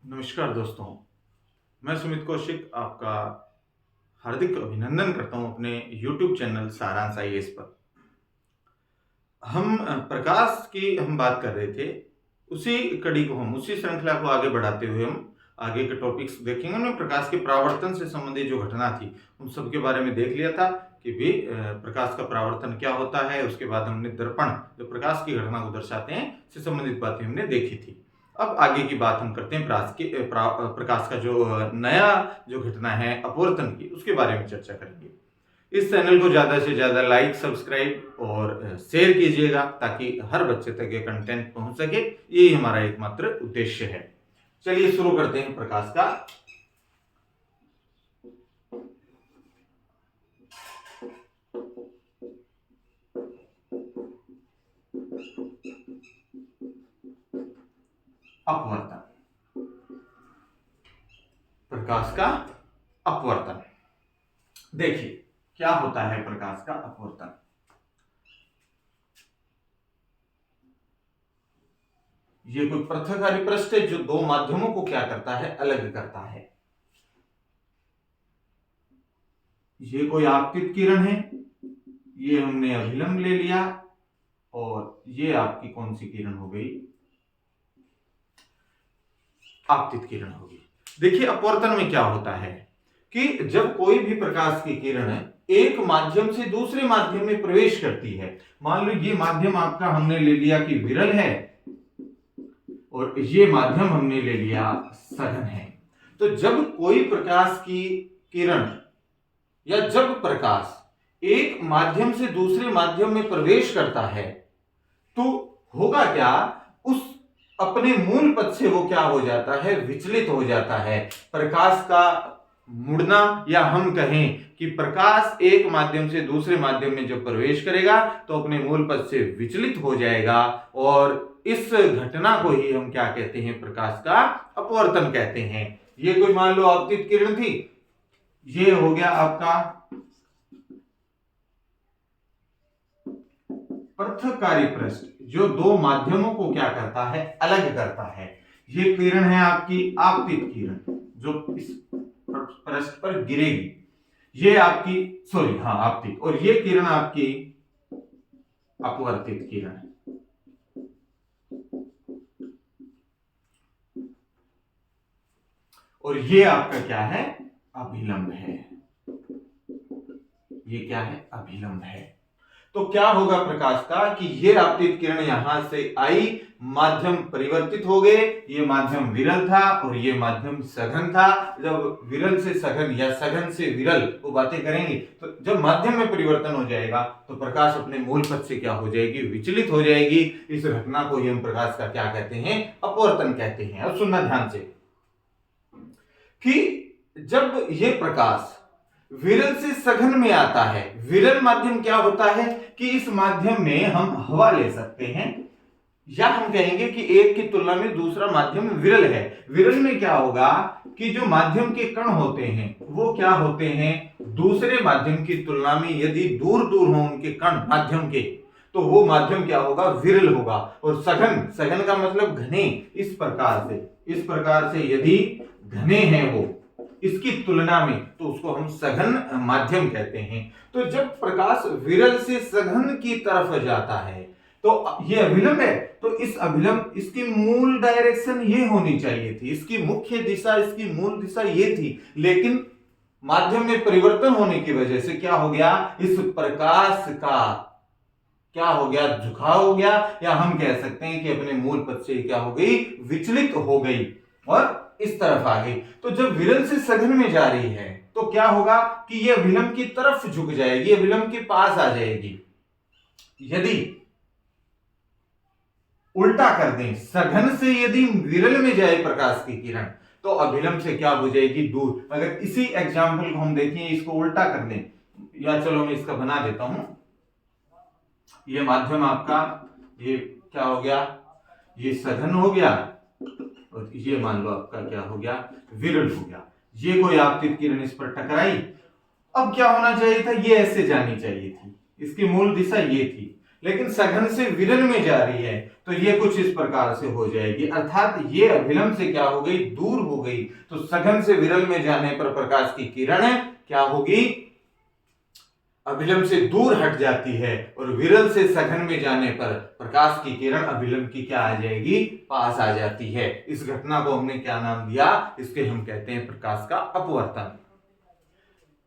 नमस्कार दोस्तों, मैं सुमित कौशिक आपका हार्दिक अभिनंदन करता हूं अपने YouTube चैनल सारांश आईएएस पर। प्रकाश की हम बात कर रहे थे, उसी श्रृंखला को आगे बढ़ाते हुए हम आगे के टॉपिक्स देखेंगे। हमने प्रकाश के परावर्तन से संबंधित जो घटना थी, उन सब के बारे में देख लिया था कि भी प्रकाश का परावर्तन क्या होता है। उसके बाद हमने दर्पण, जो प्रकाश की घटना को दर्शाते हैं, से संबंधित बातें हमने देखी थी। अब आगे की बात हम करते हैं प्रकाश का जो नया जो घटना है अपवर्तन की, उसके बारे में चर्चा करेंगे। इस चैनल को ज़्यादा से ज़्यादा लाइक, सब्सक्राइब और शेयर कीजिएगा ताकि हर बच्चे तक ये कंटेंट पहुंच सके। यही हमारा एकमात्र उद्देश्य है। चलिए शुरू करते हैं प्रकाश का अपवर्तन। प्रकाश का अपवर्तन, देखिए क्या होता है प्रकाश का अपवर्तन। ये कोई पृथककारी पृष्ठ है जो दो माध्यमों को क्या करता है, अलग करता है। ये कोई आपतित किरण है, ये हमने अभिलंब ले लिया, और ये आपकी कौन सी किरण हो गई, आपतित किरण होगी। देखिए अपवर्तन में क्या होता है कि जब कोई भी प्रकाश की किरण एक माध्यम से दूसरे माध्यम में प्रवेश करती है, मान लो ये माध्यम आपका हमने ले लिया कि विरल है और ये माध्यम हमने ले लिया सघन है। तो जब कोई प्रकाश की किरण या जब प्रकाश एक माध्यम से दूसरे माध्यम में प्रवेश करता है तो होगा क्या, उस अपने मूल पथ से वो क्या हो जाता है, विचलित हो जाता है। प्रकाश का मुड़ना, या हम कहें कि प्रकाश एक माध्यम से दूसरे माध्यम में जब प्रवेश करेगा तो अपने मूल पथ से विचलित हो जाएगा, और इस घटना को ही हम क्या कहते हैं, प्रकाश का अपवर्तन कहते हैं। ये कोई मान लो आपतित किरण थी, ये हो गया आपका पृथककारी पृष्ठ जो दो माध्यमों को क्या करता है, अलग करता है। ये किरण है आपकी आपतित किरण जो इस पृष्ठ पर गिरेगी, ये आपकी आपतित, और ये किरण आपकी अपवर्तित किरण है। और ये आपका क्या है, अभिलंब है। ये क्या है, अभिलंब है। तो क्या होगा प्रकाश का कि ये आपतित किरण यहां से आई, माध्यम परिवर्तित हो गए। ये माध्यम विरल था और ये माध्यम सघन था। जब विरल से सघन या सघन से विरल वो बातें करेंगे, तो जब माध्यम में परिवर्तन हो जाएगा तो प्रकाश अपने मूल पथ से क्या हो जाएगी, विचलित हो जाएगी। इस घटना को ही हम प्रकाश का क्या कहते हैं, अपवर्तन कहते हैं। अब सुनना ध्यान से कि जब ये प्रकाश विरल से सघन में आता है, विरल माध्यम क्या होता है कि इस माध्यम में हम हवा ले सकते हैं, या हम कहेंगे कि एक की तुलना में दूसरा माध्यम विरल है। विरल में क्या होगा कि जो माध्यम के कण होते हैं वो क्या होते हैं, दूसरे माध्यम की तुलना में यदि दूर दूर हो उनके कण माध्यम के, तो वो माध्यम क्या होगा, विरल होगा। और सघन, सघन का मतलब घने, इस प्रकार से यदि घने हैं वो इसकी तुलना में, तो उसको हम सघन माध्यम कहते हैं। तो जब प्रकाश विरल से सघन की तरफ जाता है तो ये अभिलंब है, तो इस अभिलंब, इसकी मूल डायरेक्शन ये होनी चाहिए थी, इसकी मुख्य दिशा, इसकी मूल दिशा ये थी। लेकिन माध्यम में परिवर्तन होने की वजह से क्या हो गया, इस प्रकाश का क्या हो गया, झुकाव हो गया, या हम कह सकते हैं कि अपने मूल पथ से क्या हो गई, विचलित हो गई और इस तरफ आ गई। तो जब विरल से सघन में जा रही है तो क्या होगा कि ये अभिलंब की तरफ झुक जाएगी, अभिलंब के पास आ जाएगी। यदि उल्टा कर दें, सघन से यदि विरल में जाए प्रकाश की किरण, तो अभिलंब से क्या हो जाएगी, दूर। अगर इसी एग्जाम्पल को हम देखें, इसको उल्टा कर दें, या चलो मैं इसका बना देता हूं। ये माध्यम आपका, ये क्या हो गया, ये सघन हो गया, और ये मान लो आपका क्या हो गया, विरल हो गया। ये कोई आपतित किरण इस पर टकराई, अब क्या होना चाहिए था, ये ऐसे जानी चाहिए थी, इसकी मूल दिशा ये थी। लेकिन सघन से विरल में जा रही है तो ये कुछ इस प्रकार से हो जाएगी, अर्थात ये अभिलंब से क्या हो गई, दूर हो गई। तो सघन से विरल में जाने पर प्रकाश की किरण क्या होगी, अभिलंब से दूर हट जाती है, और विरल से सघन में जाने पर प्रकाश की किरण अभिलंब की क्या आ जाएगी, पास आ जाती है। इस घटना को हमने क्या नाम दिया, इसके हम कहते हैं प्रकाश का अपवर्तन।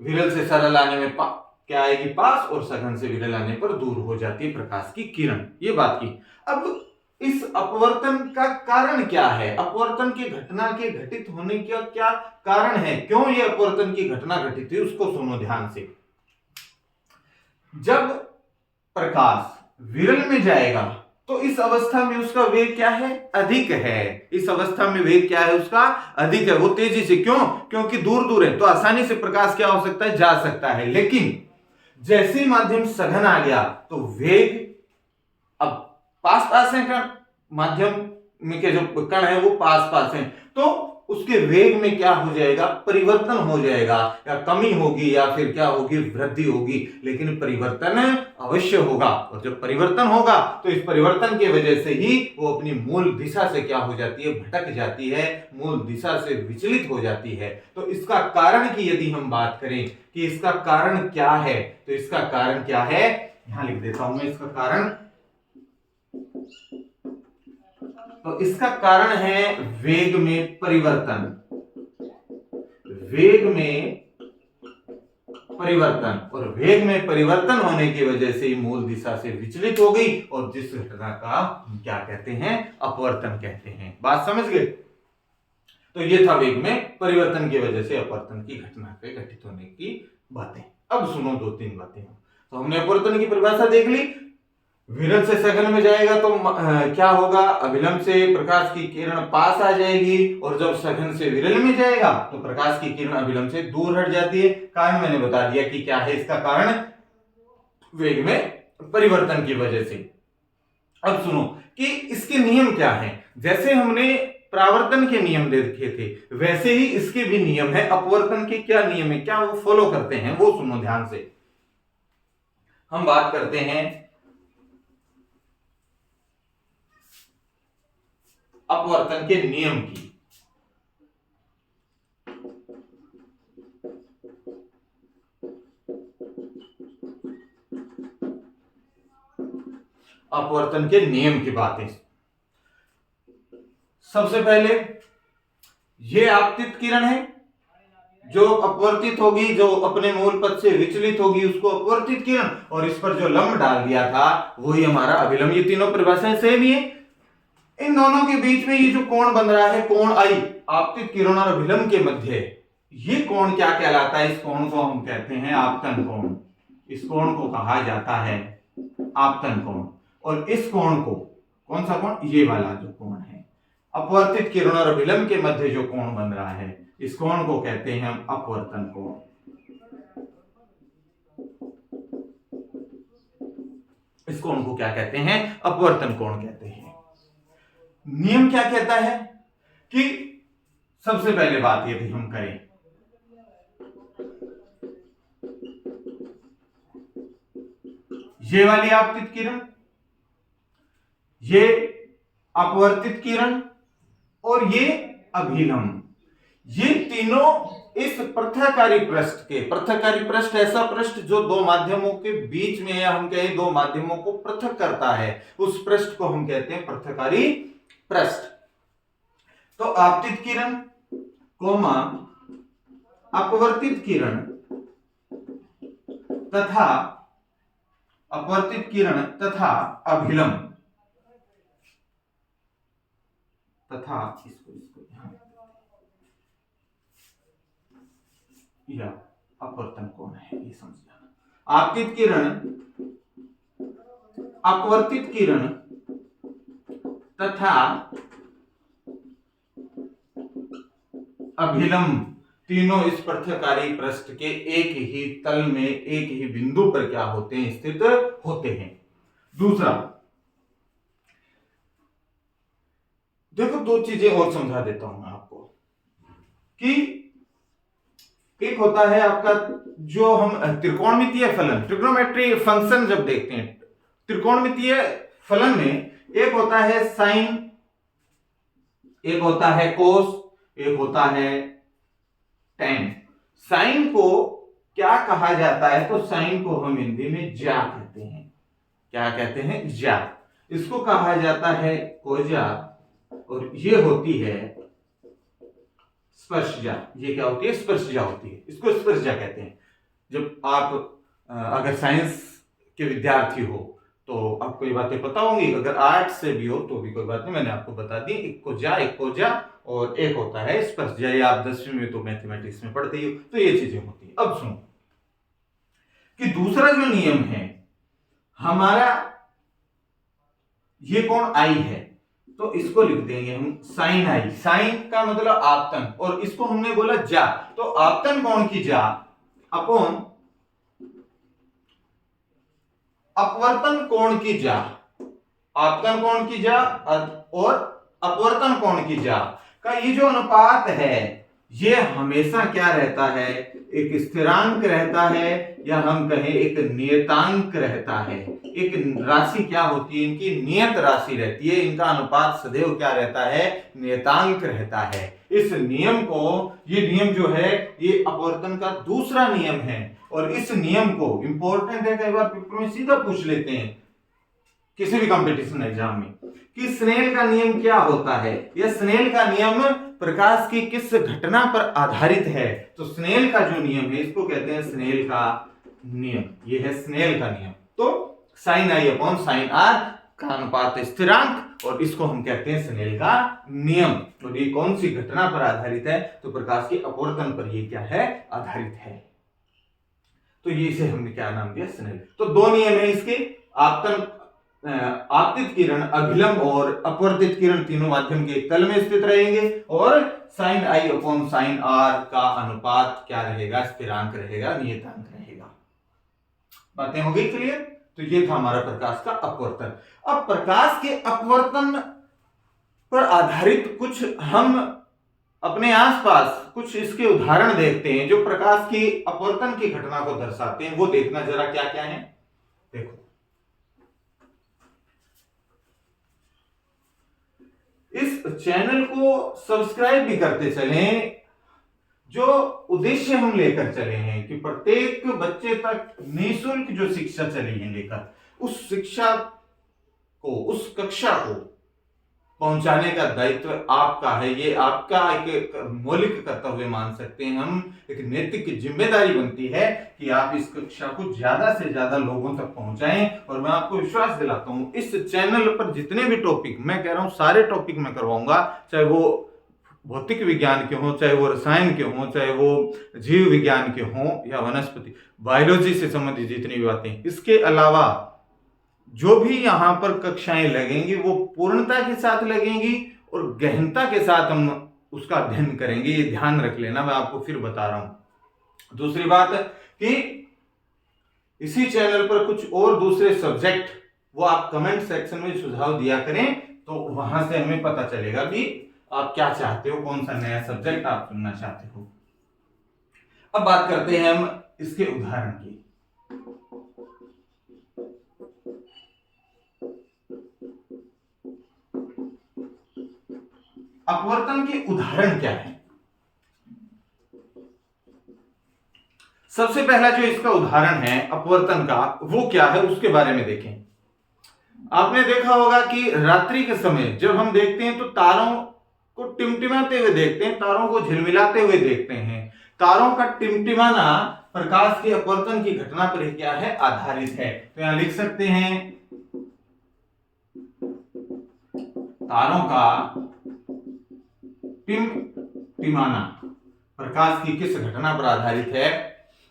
विरल से सरल आने में क्या आएगी, पास, और सघन से विरल आने पर दूर हो जाती है प्रकाश की किरण। ये बात की। अब इस अपवर्तन का कारण क्या है, अपवर्तन की घटना के घटित होने का क्या कारण है, क्यों ये अपवर्तन की घटना घटित हुई, उसको सुनो ध्यान से। जब प्रकाश विरल में जाएगा तो इस अवस्था में उसका वेग क्या है, अधिक है। इस अवस्था में वेग क्या है उसका, अधिक है। वो तेजी से, क्यों, क्योंकि दूर दूर है तो आसानी से प्रकाश क्या हो सकता है, जा सकता है। लेकिन जैसे ही माध्यम सघन आ गया तो वेग अब पास पास है, कण माध्यम में के जो कण है वो पास पास है, तो उसके वेग में क्या हो जाएगा, परिवर्तन हो जाएगा, या कमी होगी या फिर क्या होगी, वृद्धि होगी, लेकिन परिवर्तन अवश्य होगा। और जब परिवर्तन होगा तो इस परिवर्तन की वजह से ही वो अपनी मूल दिशा से क्या हो जाती है, भटक जाती है, मूल दिशा से विचलित हो जाती है। तो इसका कारण की यदि हम बात करें कि इसका कारण क्या है, तो इसका कारण क्या है, यहां लिख देता हूं मैं इसका कारण। तो इसका कारण है वेग में परिवर्तन, वेग में परिवर्तन, और वेग में परिवर्तन होने की वजह से मूल दिशा से विचलित हो गई, और जिस घटना का हम क्या कहते हैं, अपवर्तन कहते हैं। बात समझ गए। तो ये था वेग में परिवर्तन की वजह से अपवर्तन की घटना के घटित होने की बातें। अब सुनो दो तीन बातें। तो हमने अपवर्तन की परिभाषा देख ली, विरल से सघन में जाएगा तो क्या होगा, अभिलंब से प्रकाश की किरण पास आ जाएगी, और जब सघन से विरल में जाएगा तो प्रकाश की किरण अभिलंब से दूर हट जाती है। कारण मैंने बता दिया कि क्या है, इसका कारण वेग में परिवर्तन की वजह से। अब सुनो कि इसके नियम क्या हैं। जैसे हमने परावर्तन के नियम देखे थे, वैसे ही इसके भी नियम है। अपवर्तन के क्या नियम है, क्या वो फॉलो करते हैं, वो सुनो ध्यान से। हम बात करते हैं अपवर्तन के नियम की। अपवर्तन के नियम की बातें। सबसे पहले ये आपतित किरण है जो अपवर्तित होगी, जो अपने मूल पथ से विचलित होगी, उसको अपवर्तित किरण, और इस पर जो लंब डाल दिया था वही हमारा अभिलंब। ये तीनों परिभाषाएं सेम ही है। इन दोनों के बीच में ये जो कोण बन रहा है, कोण आई, आपतित किरण और अभिलंब के मध्य, ये कोण क्या कहलाता है, इस कोण को हम कहते हैं आपतन कोण। इस कोण को कहा जाता है आपतन कोण। और इस कोण को, कौन सा कोण, ये वाला जो कोण है, अपवर्तित किरण और अभिलंब के मध्य जो कोण बन रहा है, इस कोण को कहते हैं हम अपवर्तन कोण। इस कोण को क्या कहते हैं, अपवर्तन कोण कहते हैं। नियम क्या कहता है कि सबसे पहले बात यदि हम करें, ये वाली आपतित किरण, ये अपवर्तित किरण और ये अभिलंब, ये तीनों इस पृथक्कारी पृष्ठ के, पृथक्कारी पृष्ठ ऐसा पृष्ठ जो दो माध्यमों के बीच में, या हम कहें दो माध्यमों को पृथक करता है, उस पृष्ठ को हम कहते हैं पृथक्कारी पृष्ठ। तो आपतित किरण कोमा अपवर्तित किरण तथा अपवर्तित किरण तथा अभिलंब तथा इसको यह अपवर्तन कोण है, ये समझ जाना। आपतित किरण, अपवर्तित किरण तथा अभिलंब तीनों इस पृथक्कारी पृष्ठ के एक ही तल में, एक ही बिंदु पर क्या होते हैं, स्थित होते हैं। दूसरा देखो, दो चीजें और समझा देता हूं मैं आपको कि एक होता है आपका जो हम त्रिकोणमितीय फलन, ट्रिग्नोमेट्री फंक्शन जब देखते हैं, त्रिकोणमितीय फलन में एक होता है साइन, एक होता है कोस, एक होता है टेन। साइन को क्या कहा जाता है? तो साइन को हम हिंदी में ज्या कहते हैं। क्या कहते हैं? ज्या। इसको कहा जाता है कोजा, और ये होती है स्पर्शजा। ये क्या होती है? स्पर्शजा होती है। इसको स्पर्शजा कहते हैं। जब आप अगर साइंस के विद्यार्थी हो तो आपको ये बातें पता होंगी, अगर आर्ट से भी हो तो भी कोई बात नहीं, मैंने आपको बता दी। एक कोजा, एक कोजा, और एक होता है स्पर्शजा। ये आप 10वीं में तो मैथमेटिक्स में पढ़ते ही हो, तो ये चीजें होती है। अब सुनो कि दूसरा जो नियम है हमारा, ये कौन? आई है, तो इसको लिख देंगे हम साइन आई। साइन का मतलब आपतन, और इसको हमने बोला जा, तो आपतन कोण की जा अपॉन अपवर्तन कोण की जा। आपतन कोण की जा और अपवर्तन कोण की जा का ये जो अनुपात है ये हमेशा क्या रहता है? एक स्थिरांक रहता है, या हम कहें एक नियतांक रहता है। एक राशि क्या होती है? इनकी नियत राशि रहती है। इनका अनुपात सदैव क्या रहता है? नियतांक रहता है। इस नियम को, ये नियम जो है ये अपवर्तन का दूसरा नियम है, और इस नियम को इंपॉर्टेंट है, कई बार पेपर में सीधा पूछ लेते हैं किसी भी कंपटीशन एग्जाम में कि स्नेल का नियम क्या होता है, या स्नेल का नियम प्रकाश की किस घटना पर आधारित है। तो स्नेल का जो नियम है इसको कहते हैं स्नेल का नियम। ये है स्नेल का नियम। तो sine i upon sine r का अनुपात स्थिरांक, और इसको हम कहते हैं स्नेल का नियम। और ये कौन सी घटना पर आधारित है? तो प्रकाश के अपवर्तन पर ये क्या है? आधारित है। तो ये इसे हमने क्या नाम दिया? स्नेल। तो दो नियम है इसके, आपतन आपतित किरण, अभिलंब और अपवर्तित किरण तीनों माध्यम के एक तल में स्थित रहेंगे, और sine i upon sine r का अनुपात क्या रहेगा? स्थिरांक रहेगा, नियतांक रहेगा। बातें हो गई क्लियर? तो ये था हमारा प्रकाश का अपवर्तन। अब प्रकाश के अपवर्तन पर आधारित कुछ हम अपने आसपास कुछ इसके उदाहरण देखते हैं जो प्रकाश की अपवर्तन की घटना को दर्शाते हैं। वो देखना जरा क्या क्या है। देखो, इस चैनल को सब्सक्राइब भी करते चलें। जो उद्देश्य हम लेकर चले हैं कि प्रत्येक बच्चे तक निःशुल्क जो शिक्षा चली है लेकर, उस शिक्षा को, उस कक्षा को पहुंचाने का दायित्व आपका है। ये आपका एक मौलिक कर्तव्य मान सकते हैं हम, एक नैतिक जिम्मेदारी बनती है कि आप इस कक्षा को ज्यादा से ज्यादा लोगों तक पहुंचाएं। और मैं आपको विश्वास दिलाता हूं, इस चैनल पर जितने भी टॉपिक, मैं कह रहा हूं सारे टॉपिक मैं करवाऊंगा, चाहे वो भौतिक विज्ञान के हों, चाहे वो रसायन के हों, चाहे वो जीव विज्ञान के हों, या वनस्पति बायोलॉजी से संबंधित जितनी भी बातें। इसके अलावा जो भी यहां पर कक्षाएं लगेंगी वो पूर्णता के साथ लगेंगी और गहनता के साथ हम उसका अध्ययन करेंगे। ये ध्यान रख लेना, मैं आपको फिर बता रहा हूं। दूसरी बात कि इसी चैनल पर कुछ और दूसरे सब्जेक्ट, वो आप कमेंट सेक्शन में सुझाव दिया करें, तो वहां से हमें पता चलेगा कि आप क्या चाहते हो, कौन सा नया सब्जेक्ट आप चुनना चाहते हो। अब बात करते हैं हम इसके उदाहरण की। अपवर्तन के उदाहरण क्या है? सबसे पहला जो इसका उदाहरण है अपवर्तन का, वो क्या है उसके बारे में देखें। आपने देखा होगा कि रात्रि के समय जब हम देखते हैं तो तारों को टिमटिमाते हुए देखते हैं, तारों को झिलमिलाते हुए देखते हैं। तारों का टिमटिमाना प्रकाश के अपवर्तन की घटना पर क्या है? आधारित है। तो यहां लिख सकते हैं तारों का टिमटिमाना प्रकाश की किस घटना पर आधारित है?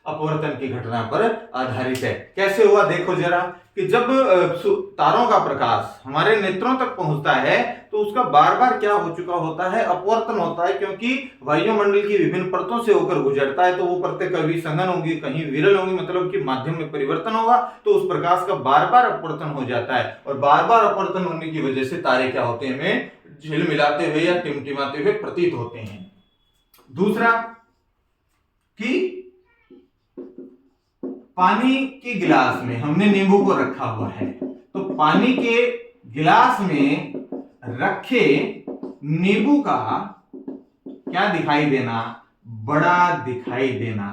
अपवर्तन की घटना पर आधारित है। कैसे हुआ देखो जरा, कि जब तारों का प्रकाश हमारे नेत्रों तक पहुंचता है तो उसका बार बार क्या हो चुका होता है? अपवर्तन होता है, क्योंकि वायुमंडल की विभिन्न परतों से होकर गुजरता है। तो वो परतें कभी सघन होंगी, कहीं विरल होंगी, मतलब कि माध्यम में परिवर्तन होगा, तो उस प्रकाश का बार बार अपवर्तन हो जाता है। और बार बार अपवर्तन होने की वजह से तारे क्या होते हैं? हमें झिलमिलाते हुए या टिमटिमाते हुए प्रतीत होते हैं। दूसरा कि पानी के गिलास में हमने नींबू को रखा हुआ है, तो पानी के गिलास में रखे नींबू का क्या दिखाई देना, बड़ा दिखाई देना।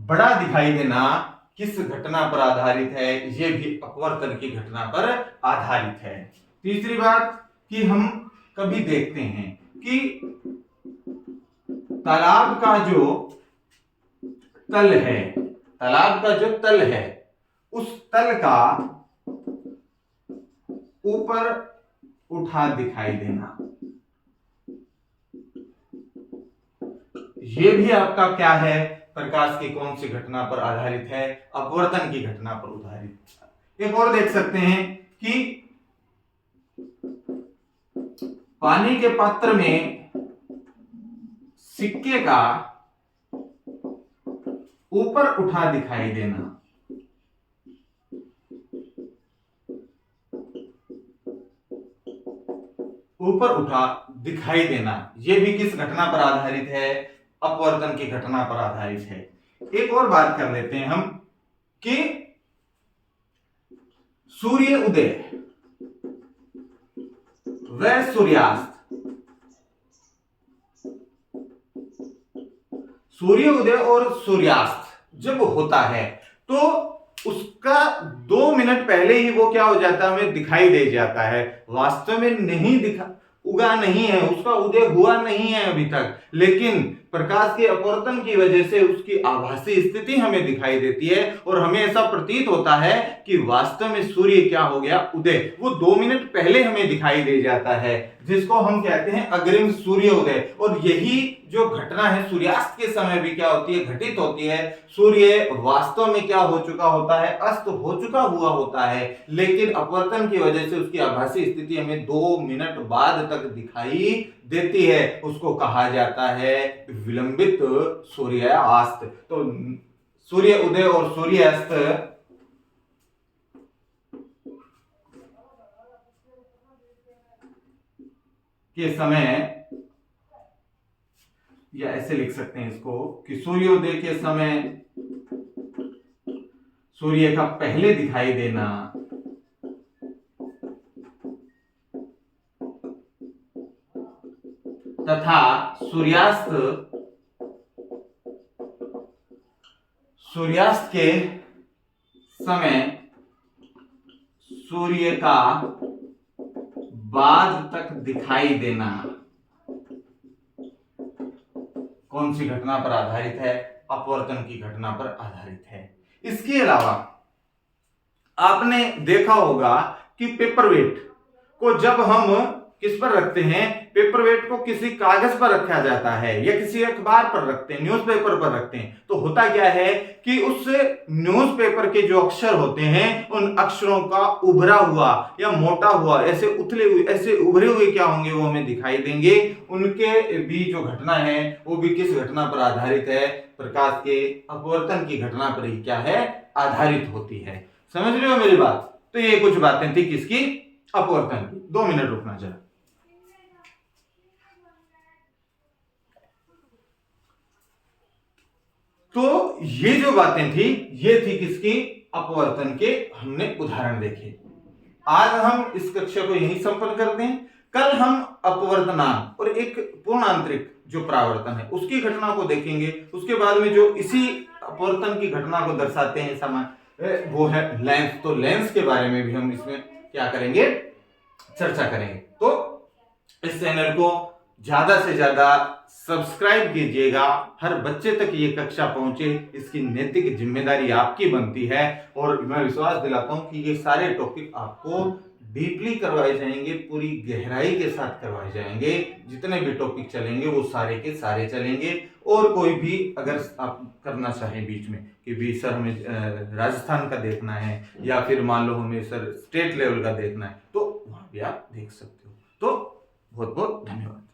बड़ा दिखाई देना किस घटना पर आधारित है, यह भी अपवर्तन की घटना पर आधारित है। तीसरी बात कि हम कभी देखते हैं कि तालाब का जो तल है, तालाब का जो तल है, उस तल का ऊपर उठा दिखाई देना, यह भी आपका क्या है, प्रकाश की कौन सी घटना पर आधारित है, अपवर्तन की घटना पर आधारित। एक और देख सकते हैं कि पानी के पात्र में सिक्के का ऊपर उठा दिखाई देना, ऊपर उठा दिखाई देना, यह भी किस घटना पर आधारित है, अपवर्तन की घटना पर आधारित है। एक और बात कर लेते हैं हम कि सूर्य उदय व सूर्यास्त, सूर्य उदय और सूर्यास्त जब होता है तो उसका 2 मिनट पहले ही वो क्या हो जाता है, हमें दिखाई दे जाता है। वास्तव में नहीं उगा नहीं है, उसका उदय हुआ नहीं है अभी तक, लेकिन प्रकाश के अपवर्तन की वजह से उसकी आभासी स्थिति हमें दिखाई देती है और हमें ऐसा प्रतीत होता है कि वास्तव में सूर्य क्या हो गया, उदय, वो 2 मिनट पहले हमें दिखाई दे जाता है, जिसको हम कहते हैं अग्रिम सूर्योदय। और यही जो घटना है सूर्यास्त के समय भी क्या होती है, घटित होती है। सूर्य वास्तव में क्या हो चुका होता है, अस्त हो चुका हुआ होता है, लेकिन अपवर्तन की वजह से उसकी आभासी स्थिति हमें 2 मिनट बाद तक दिखाई देती है, उसको कहा जाता है विलंबित सूर्यास्त। तो सूर्य उदय और सूर्यास्त के समय, या ऐसे लिख सकते हैं इसको कि सूर्योदय के समय सूर्य का पहले दिखाई देना तथा सूर्यास्त के समय सूर्य का बाद तक दिखाई देना कौन सी घटना पर आधारित है, अपवर्तन की घटना पर आधारित है। इसके अलावा आपने देखा होगा कि पेपरवेट को जब हम किस पर रखते हैं, पेपरवेट को किसी कागज पर रखा जाता है या किसी अखबार पर रखते हैं, न्यूज़पेपर पर रखते हैं, तो होता क्या है कि उस न्यूज़पेपर के जो अक्षर होते हैं उन अक्षरों का उभरा हुआ या मोटा हुआ, ऐसे उथले हुए, ऐसे उभरे हुए क्या होंगे, वो हमें दिखाई देंगे। उनके भी जो घटना है वो भी किस घटना पर आधारित है, प्रकाश के अपवर्तन की घटना पर ही क्या है, आधारित होती है। समझ रहे हो मेरी बात? तो ये कुछ बातें थी किसकी, अपवर्तन की। 2 मिनट रुकना जरा। तो ये जो बातें थी ये थी किसकी, अपवर्तन के, हमने उदाहरण देखे। आज हम इस कक्षा को यहीं संपन्न करते हैं। कल हम अपवर्तनांक और एक पूर्णांतरिक जो परावर्तन है उसकी घटना को देखेंगे। उसके बाद में जो इसी अपवर्तन की घटना को दर्शाते हैं समान वो है लेंस। तो लेंस के बारे में भी हम इसमें क्या करेंगे, चर्चा करेंगे। तो इस चैनल को ज्यादा से ज्यादा सब्सक्राइब कीजिएगा, हर बच्चे तक ये कक्षा पहुंचे, इसकी नैतिक जिम्मेदारी आपकी बनती है। और मैं विश्वास दिलाता हूं कि ये सारे टॉपिक आपको डीपली करवाए जाएंगे, पूरी गहराई के साथ करवाए जाएंगे। जितने भी टॉपिक चलेंगे वो सारे के सारे चलेंगे। और कोई भी अगर आप करना चाहें बीच में कि भी सर हमें राजस्थान का देखना है या फिर मान लो हमें सर स्टेट लेवल का देखना है, तो वहां भी आप देख सकते हो। तो बहुत बहुत धन्यवाद।